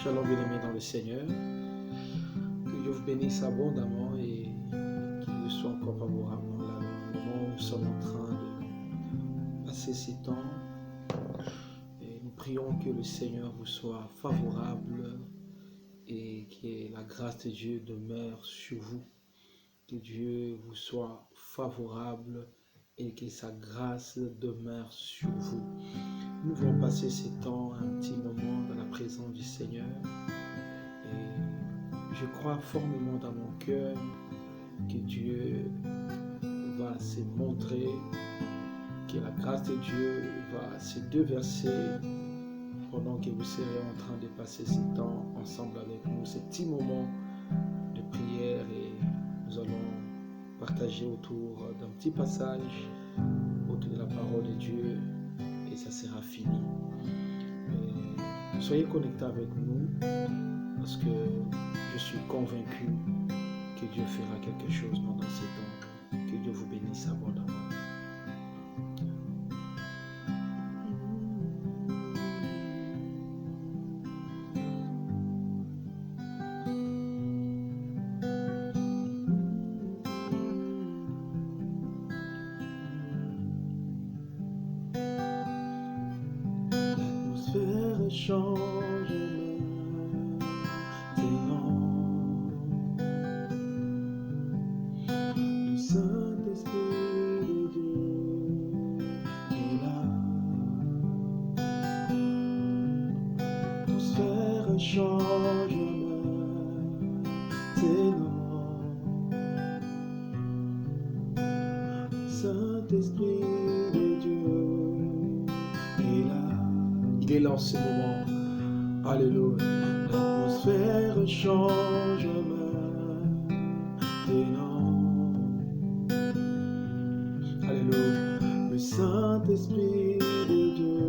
Shalom bien-aimés dans le Seigneur. Que Dieu vous bénisse abondamment et qu'il vous soit encore favorable dans le moment où nous sommes en train de passer ces temps. Et nous prions que le Seigneur vous soit favorable et que la grâce de Dieu demeure sur vous. Que Dieu vous soit favorable et que sa grâce demeure sur vous. Nous voulons passer ces temps, un petit moment dans la présence du Seigneur. Et je crois formellement dans mon cœur que Dieu va se montrer, que la grâce de Dieu va se déverser pendant que vous serez en train de passer ce temps ensemble avec nous, ce petit moment de prière, et nous allons partager autour d'un petit passage, autour de la parole de Dieu, et ça sera fini. Et soyez connectés avec nous, parce que je suis convaincu que Dieu fera quelque chose pendant ces temps. Que Dieu vous bénisse abondamment. L'atmosphère change maintenant. Le Saint-Esprit de Dieu est là. L'atmosphère change maintenant. Le Saint-Esprit de Dieu est là. Il est là en ce moment. Alléluia. L'atmosphère change maintenant. Alléluia. Le Saint-Esprit de Dieu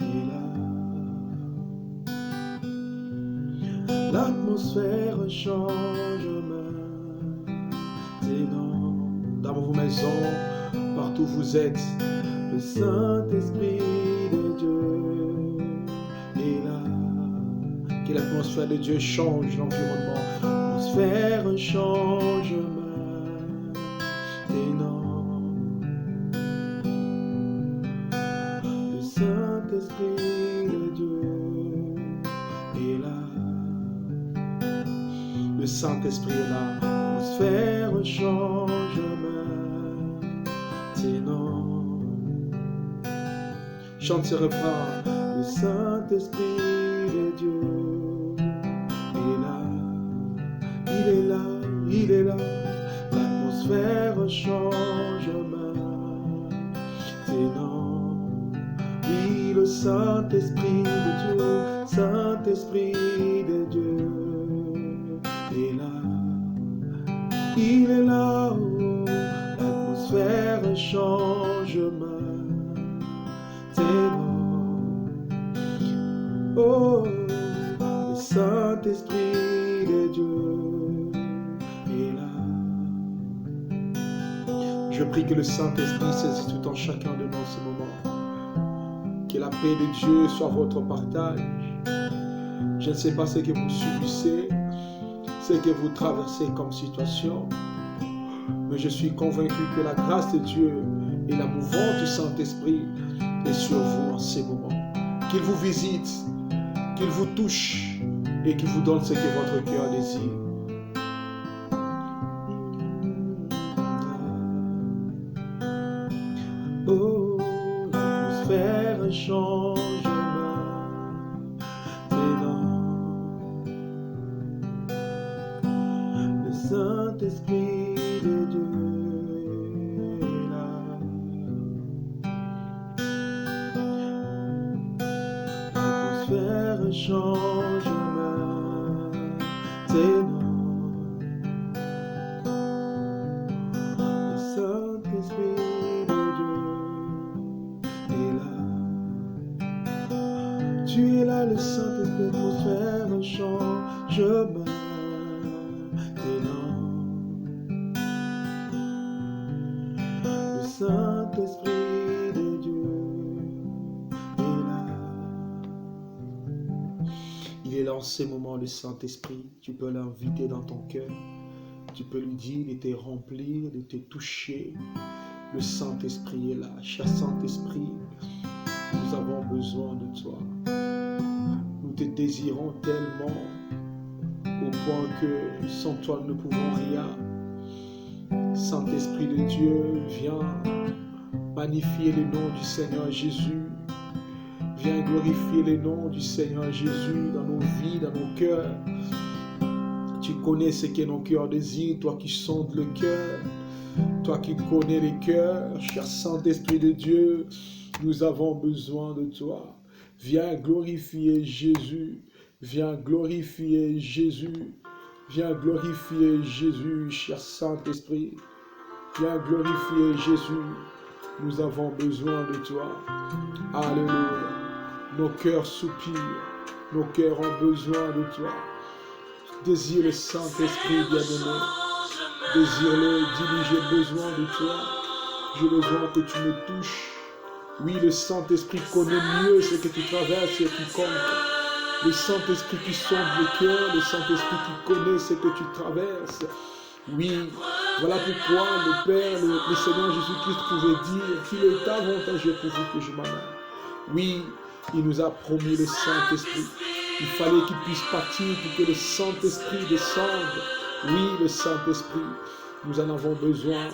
est là. L'atmosphère change maintenant. Dans vos maisons, partout où vous êtes, le Saint-Esprit de Dieu est là. Que l'atmosphère de Dieu change l'environnement. L'atmosphère change maintenant. Le Saint-Esprit de Dieu est là. Le Saint-Esprit est là. L'atmosphère change maintenant. Chante ce refrain. Le Saint-Esprit de Dieu est là. Il est là, il est là. L'atmosphère change maintenant. Oui, le Saint-Esprit de Dieu, Saint-Esprit de Dieu est là. Il est là, oh, l'atmosphère change maintenant. Oh, le Saint-Esprit de Dieu est là. Je prie que le Saint-Esprit saisisse tout en chacun de nous en ce moment. Que la paix de Dieu soit votre partage. Je ne sais pas ce que vous subissez, ce que vous traversez comme situation, mais je suis convaincu que la grâce de Dieu et la mouvance du Saint-Esprit est sur vous en ce moment. Qu'il vous visite, qu'il vous touche et qu'il vous donne ce que votre cœur désire. Oh, l'atmosphère change maintenant. Le Saint-Esprit de Dieu est là. L'atmosphère change maintenant. Le Saint-Esprit tu es là, le Saint-Esprit, l'atmosphère change maintenant. Le Saint-Esprit de Dieu est là. Il est là en ces moments, le Saint-Esprit. Tu peux l'inviter dans ton cœur. Tu peux lui dire de te remplir, de te toucher. Le Saint-Esprit est là. Cher Saint-Esprit, nous avons besoin de toi. Nous te désirons tellement au point que sans toi nous ne pouvons rien. Saint-Esprit de Dieu, viens magnifier le nom du Seigneur Jésus. Viens glorifier le nom du Seigneur Jésus dans nos vies, dans nos cœurs. Tu connais ce que nos cœurs désirent, toi qui sondes le cœur, toi qui connais les cœurs. Cher Saint-Esprit de Dieu, nous avons besoin de toi. Viens glorifier Jésus. Viens glorifier Jésus. Viens glorifier Jésus, cher Saint-Esprit. Viens glorifier Jésus. Nous avons besoin de toi. Alléluia. Nos cœurs soupirent. Nos cœurs ont besoin de toi. Désire le Saint-Esprit bien-aimé. Désire-le, dis-lui, j'ai besoin de toi. J'ai besoin que tu me touches. Oui, le Saint-Esprit connaît mieux ce que tu traverses et quiconque. Le Saint-Esprit qui sonde le cœur, le Saint-Esprit qui connaît ce que tu traverses. Oui, voilà pourquoi le Père, le Seigneur Jésus-Christ pouvait dire qu'il est avantageux pour vous que je m'en aille. Oui, il nous a promis le Saint-Esprit. Il fallait qu'il puisse partir pour que le Saint-Esprit descende. Oui, le Saint-Esprit, nous en avons besoin.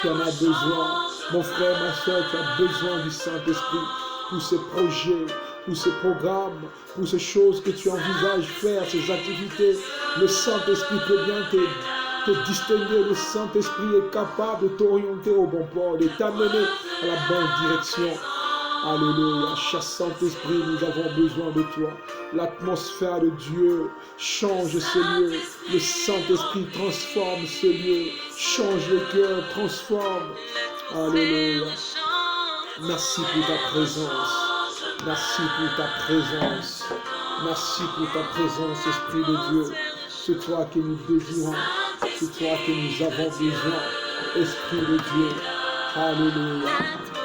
Tu en as besoin. Mon frère, ma soeur, tu as besoin du Saint-Esprit pour ces projets, pour ces programmes, pour ces choses que tu envisages faire, ces activités. Le Saint-Esprit peut bien te distinguer. Le Saint-Esprit est capable de t'orienter au bon port, de t'amener à la bonne direction. Alléluia. Cher Saint-Esprit, nous avons besoin de toi. L'atmosphère de Dieu change ce lieu. Le Saint-Esprit transforme ce lieu. Change le cœur, transforme. Alléluia. Merci pour ta présence. Merci pour ta présence. Merci pour ta présence, Esprit de Dieu. C'est toi que nous désirons. C'est toi que nous avons besoin. Esprit de Dieu. Alléluia.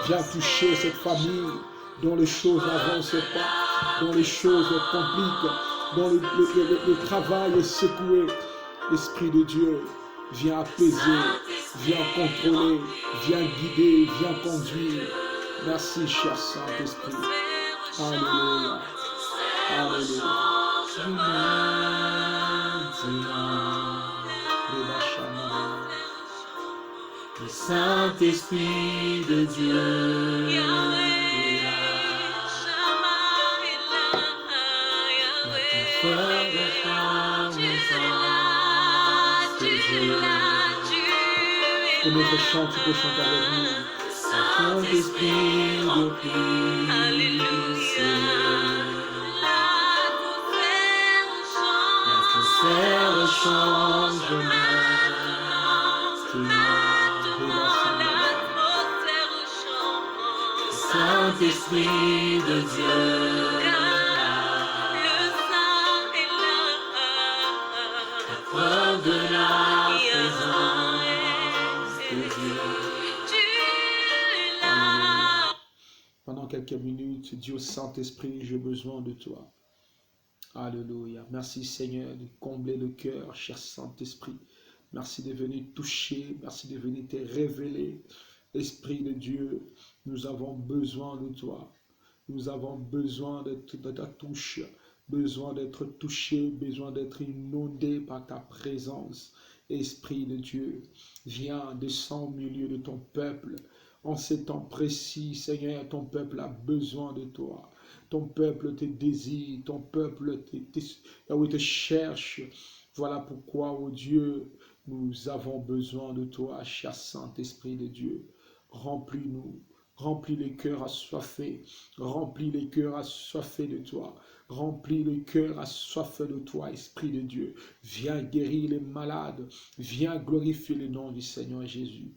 Viens toucher cette famille dont les choses n'avancent pas, dont les choses compliquent, dont le travail est secoué. Esprit de Dieu, viens apaiser, viens contrôler, viens guider, viens conduire. Merci, cher Saint-Esprit. Alléluia. Alléluia. Le Saint-Esprit de Dieu. Pour notre chant, tu peux chanter avec nous. Saint-Esprit de Dieu. L'atmosphère change. Saint-Esprit de Dieu, le Saint est là, la preuve de la présence de Dieu. Pendant quelques minutes, Dieu Saint-Esprit, j'ai besoin de toi. Alléluia. Merci Seigneur de combler le cœur, cher Saint-Esprit. Merci de venir toucher, merci de venir te révéler. Esprit de Dieu, nous avons besoin de toi. Nous avons besoin de ta touche, besoin d'être touché, besoin d'être inondé par ta présence. Esprit de Dieu, viens, descends au milieu de ton peuple. En ces temps précis, Seigneur, ton peuple a besoin de toi. Ton peuple te désire, ton peuple te cherche. Voilà pourquoi, ô Dieu, nous avons besoin de toi, cher Saint-Esprit de Dieu. Remplis-nous, remplis les cœurs assoiffés, remplis les cœurs assoiffés de toi, remplis les cœurs assoiffés de toi, Esprit de Dieu. Viens guérir les malades, viens glorifier le nom du Seigneur Jésus.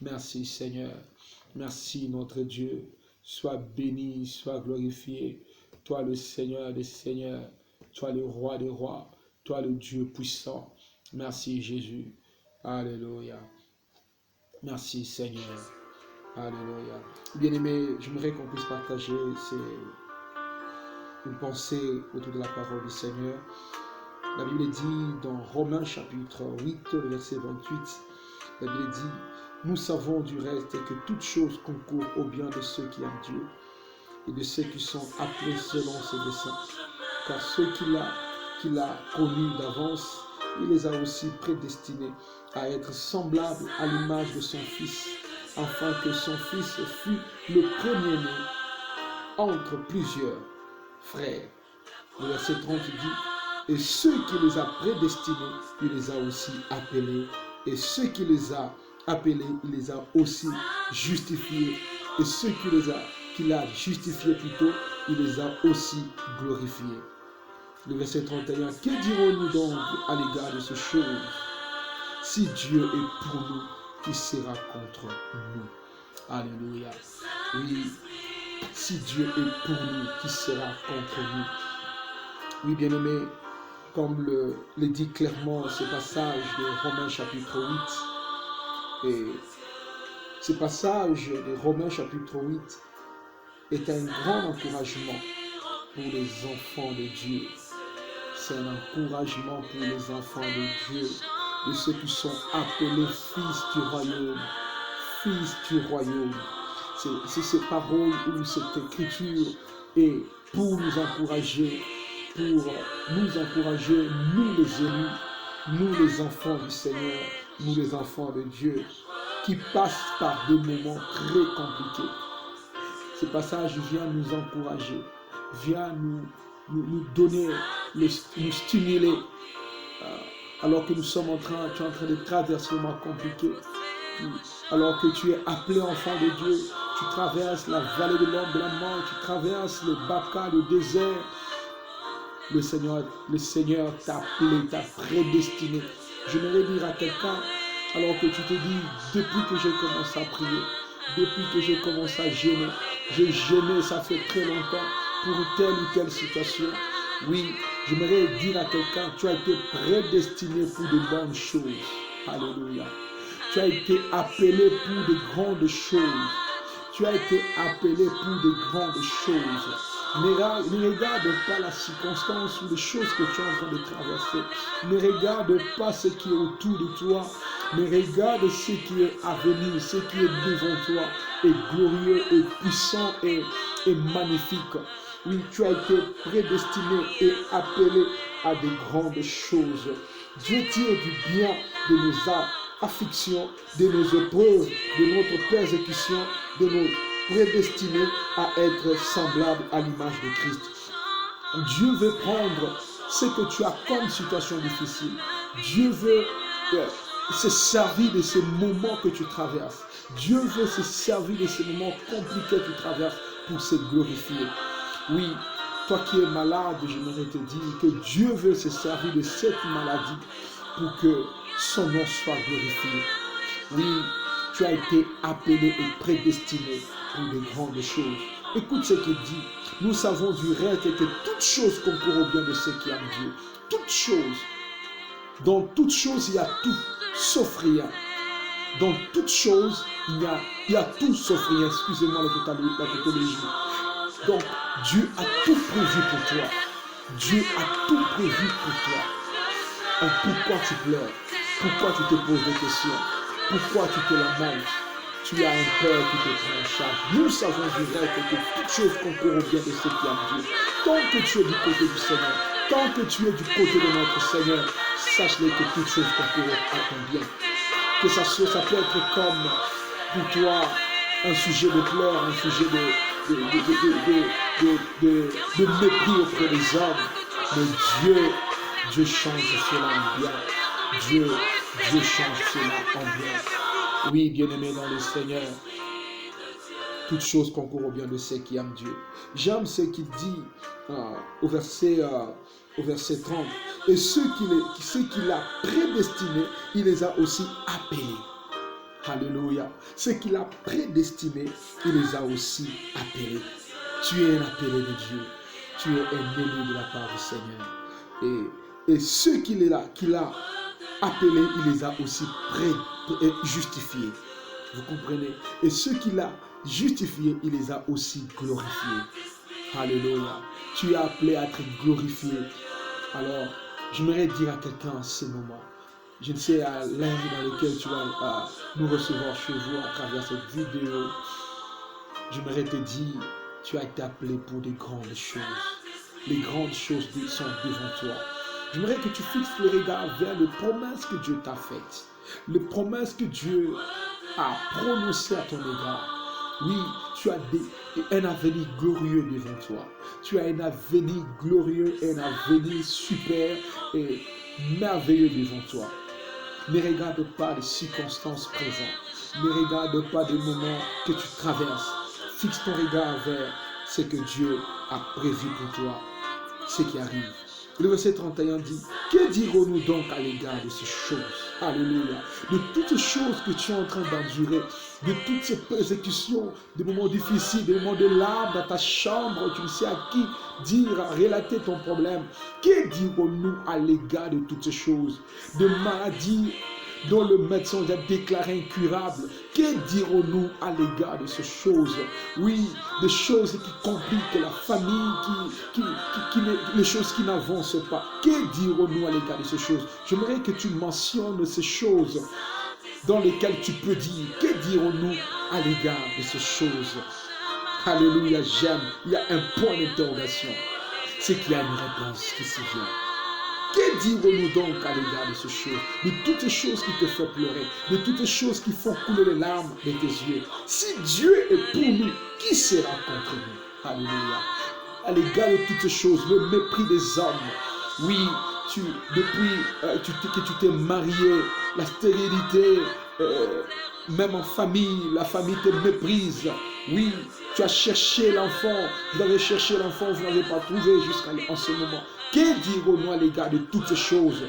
Merci Seigneur, merci notre Dieu. Sois béni, sois glorifié. Toi le Seigneur des Seigneurs, toi le Roi des Rois, toi le Dieu puissant. Merci Jésus. Alléluia. Merci Seigneur. Alléluia. Bien-aimé, j'aimerais qu'on puisse partager une pensée autour de la parole du Seigneur. La Bible dit dans Romains chapitre 8, le verset 28, la Bible dit, nous savons du reste que toute chose concourt au bien de ceux qui aiment Dieu et de ceux qui sont appelés selon ses desseins. Car ceux qu'il a connus d'avance, il les a aussi prédestinés à être semblables à l'image de son Fils, afin que son Fils fût le premier-né entre plusieurs frères. Le verset 30 dit, et ceux qui les a prédestinés, il les a aussi appelés. Et ceux qui les a appelés, il les a aussi justifiés. Et ceux qu'il a justifiés plutôt, il les a aussi glorifiés. Le verset 31, que dirons-nous donc à l'égard de ces choses? Si Dieu est pour nous, qui sera contre nous? Alléluia. Oui, si Dieu est pour nous, qui sera contre nous? Oui, bien-aimés, comme le dit clairement ce passage de Romains chapitre 8, et ce passage de Romains chapitre 8 est un grand encouragement pour les enfants de Dieu. C'est un encouragement pour les enfants de Dieu, de ceux qui sont appelés fils du royaume. Fils du royaume. C'est ces paroles ou cette écriture est pour nous encourager, nous les élus, nous les enfants du Seigneur, nous les enfants de Dieu, qui passent par des moments très compliqués. Ce passage vient nous encourager, vient nous donner, nous stimuler, alors que nous sommes tu es en train de traverser un moment compliqué, alors que tu es appelé enfant de Dieu, tu traverses la vallée de l'ombre de la mort, tu traverses le Baca, le désert. Le Seigneur t'a appelé, t'a prédestiné. Je voudrais dire à quelqu'un, alors que tu te dis, depuis que j'ai commencé à prier, depuis que j'ai commencé à jeûner, j'ai jeûné, ça fait très longtemps, pour telle ou telle situation. Oui, j'aimerais dire à quelqu'un, tu as été prédestiné pour de bonnes choses. Alléluia. Tu as été appelé pour de grandes choses. Tu as été appelé pour de grandes choses. Ne regarde pas la circonstance ou les choses que tu es en train de traverser. Ne regarde pas ce qui est autour de toi. Mais regarde ce qui est à venir, ce qui est devant toi est glorieux, et puissant et magnifique. Oui, tu as été prédestiné et appelé à de grandes choses. Dieu tire du bien de nos afflictions, de nos épreuves, de notre persécution, de nos prédestinés à être semblables à l'image de Christ. Dieu veut prendre ce que tu as comme situation difficile. Dieu veut se servir de ces moments que tu traverses. Dieu veut se servir de ces moments compliqués que tu traverses pour se glorifier. Oui, toi qui es malade, j'aimerais te dire que Dieu veut se servir de cette maladie pour que son nom soit glorifié. Oui, tu as été appelé et prédestiné pour de grandes choses. Écoute ce qu'il dit. Nous savons du reste que toutes choses concourent au bien de ceux qui aiment Dieu. Toutes choses. Dans toutes choses, il y a tout, sauf rien. Dans toutes choses, il y a tout sauf rien. Excusez-moi la tautologie. Donc, Dieu a tout prévu pour toi. Dieu a tout prévu pour toi. Et pourquoi tu pleures? Pourquoi tu te poses des questions? Pourquoi tu te lamentes? Tu as un Père qui te prend en charge. Nous savons du reste que toutes choses concourent au bien de ceux qui aiment Dieu. Tant que tu es du côté du Seigneur, tant que tu es du côté de notre Seigneur, sache-le que toutes choses concourent à ton bien. Que ça peut être comme pour toi un sujet de pleurs, un sujet de mépris auprès des hommes. Mais Dieu change cela en bien. Dieu change cela en bien. Oui, bien-aimé dans le Seigneur, toutes choses concourent au bien de ceux qui aiment Dieu. J'aime ce qu'il dit au verset 30. Et ceux qu'il a prédestinés, il les a aussi appelés. Alléluia. Ceux qu'il a prédestinés, il les a aussi appelés. Tu es un appelé de Dieu. Tu es un élu de la part du Seigneur. Et ceux qu'il a appelés, il les a aussi justifiés. Vous comprenez? Et ceux qu'il a justifiés, il les a aussi glorifiés. Alléluia. Tu es appelé à être glorifié. Alors, j'aimerais dire à quelqu'un en ce moment, je ne sais à l'un dans lequel tu vas nous recevoir chez vous à travers cette vidéo, j'aimerais te dire, tu as été appelé pour des grandes choses. Les grandes choses sont devant toi. J'aimerais que tu fixes le regard vers les promesses que Dieu t'a faites. Les promesses que Dieu a prononcées à ton égard. Oui, tu as un avenir glorieux devant toi. Tu as un avenir glorieux et un avenir super et merveilleux devant toi. Ne regarde pas les circonstances présentes. Ne regarde pas les moments que tu traverses. Fixe ton regard vers ce que Dieu a prévu pour toi, ce qui arrive. Le verset 31 dit, que dirons-nous donc à l'égard de ces choses? Alléluia. De toutes ces choses que tu es en train d'endurer, de toutes ces persécutions, des moments difficiles, des moments de larmes dans ta chambre, tu ne sais à qui dire, relater ton problème. Que dirons-nous à l'égard de toutes ces choses? De maladies dont le médecin a déclaré incurable. Que dirons-nous à l'égard de ces choses? Oui, des choses qui compliquent la famille, les choses qui n'avancent pas. Que dirons-nous à l'égard de ces choses? J'aimerais que tu mentionnes ces choses dans lesquelles tu peux dire. Que dirons-nous à l'égard de ces choses? Alléluia, j'aime. Il y a un point d'interrogation. C'est qu'il y a une réponse qui s'y vient. Que dirons-nous donc à l'égard de ces choses? De toutes les choses qui te font pleurer, de toutes les choses qui font couler les larmes de tes yeux. Si Dieu est pour nous, qui sera contre nous? Alléluia. À l'égard de toutes ces choses, le mépris des hommes. Oui, depuis que tu t'es marié, la stérilité, même en famille, la famille te méprise. Oui, tu as cherché l'enfant, vous avez cherché l'enfant, vous n'avez pas trouvé jusqu'à ce moment. Que dirons-nous à l'égard de toutes ces choses?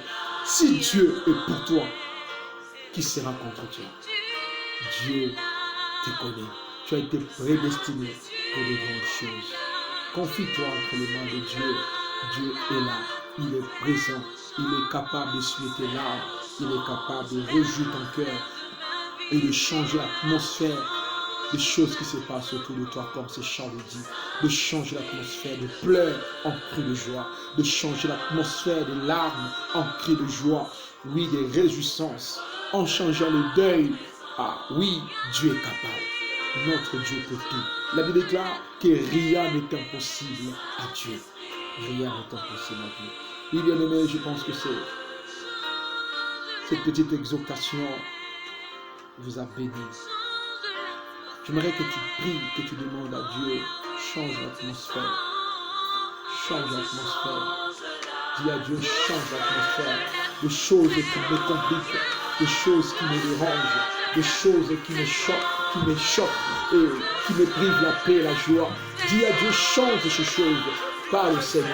Si Dieu est pour toi, qui sera contre toi? Dieu te connaît. Tu as été prédestiné pour de grandes choses. Confie-toi entre les mains de Dieu. Dieu est là. Il est présent. Il est capable de suivre tes larmes. Il est capable de réjouir ton cœur et de changer l'atmosphère des choses qui se passent autour de toi, comme ces chants le dit, de changer l'atmosphère de pleurs en cris de joie, de changer l'atmosphère des larmes en cris de joie, oui, des réjouissances, en changeant le deuil. Ah oui, Dieu est capable, notre Dieu peut tout. La Bible déclare que rien n'est impossible à Dieu. Rien n'est impossible à Dieu. Oui, bien aimé, je pense que cette petite exhortation vous a béni. J'aimerais que tu pries, que tu demandes à Dieu, change l'atmosphère. Change l'atmosphère. Dis à Dieu, change l'atmosphère. Des choses qui me compliquent, des choses qui me dérangent, des choses qui me choquent et qui me privent la paix et la joie. Dis à Dieu, change ces choses. Parle Seigneur.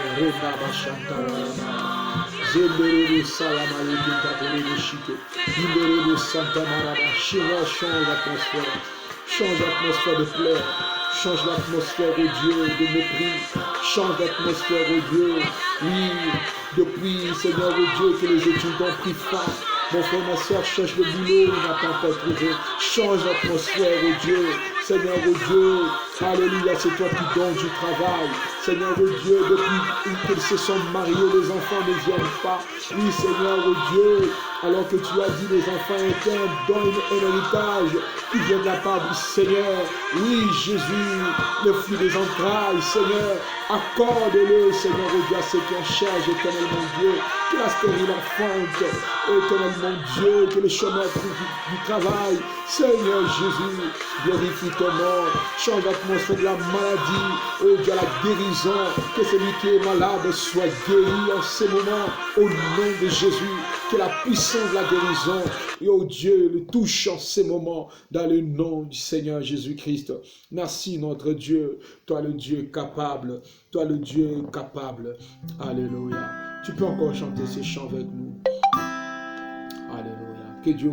Change l'atmosphère. Change l'atmosphère de pleurs, change l'atmosphère, oh Dieu, de mépris, change l'atmosphère, oh Dieu. Oui, depuis, Seigneur, oh Dieu, que les études ont pris fin. Mon frère, ma soeur cherche le boulot, il n'a pas encore trouvé. Change l'atmosphère, oh Dieu. Seigneur, oh Dieu, alléluia, c'est toi qui donnes du travail. Seigneur, oh Dieu, depuis qu'ils se sont mariés, les enfants ne viennent pas. Oui, Seigneur, oh Dieu, alors que tu as dit les enfants étaient un héritage qui vient de la part du Seigneur. Oui, Jésus, le fruit des entrailles, Seigneur, accorde-le, Seigneur, oh Dieu, à ceux qui en cherchent, éternel mon Dieu, que la stérile enfante, éternel mon Dieu, que les chômeurs trouvent du travail. Seigneur Jésus, glorifie ton nom, change l'atmosphère de la maladie, oh Dieu, la guérison, que celui qui est malade soit guéri en ce moment, au nom de Jésus, que la puissance de la guérison, et oh Dieu, le touche en ce moment, dans le nom du Seigneur Jésus-Christ. Merci notre Dieu, toi le Dieu capable, toi le Dieu capable. Alléluia. Tu peux encore chanter ces chants avec nous. Alléluia. Que Dieu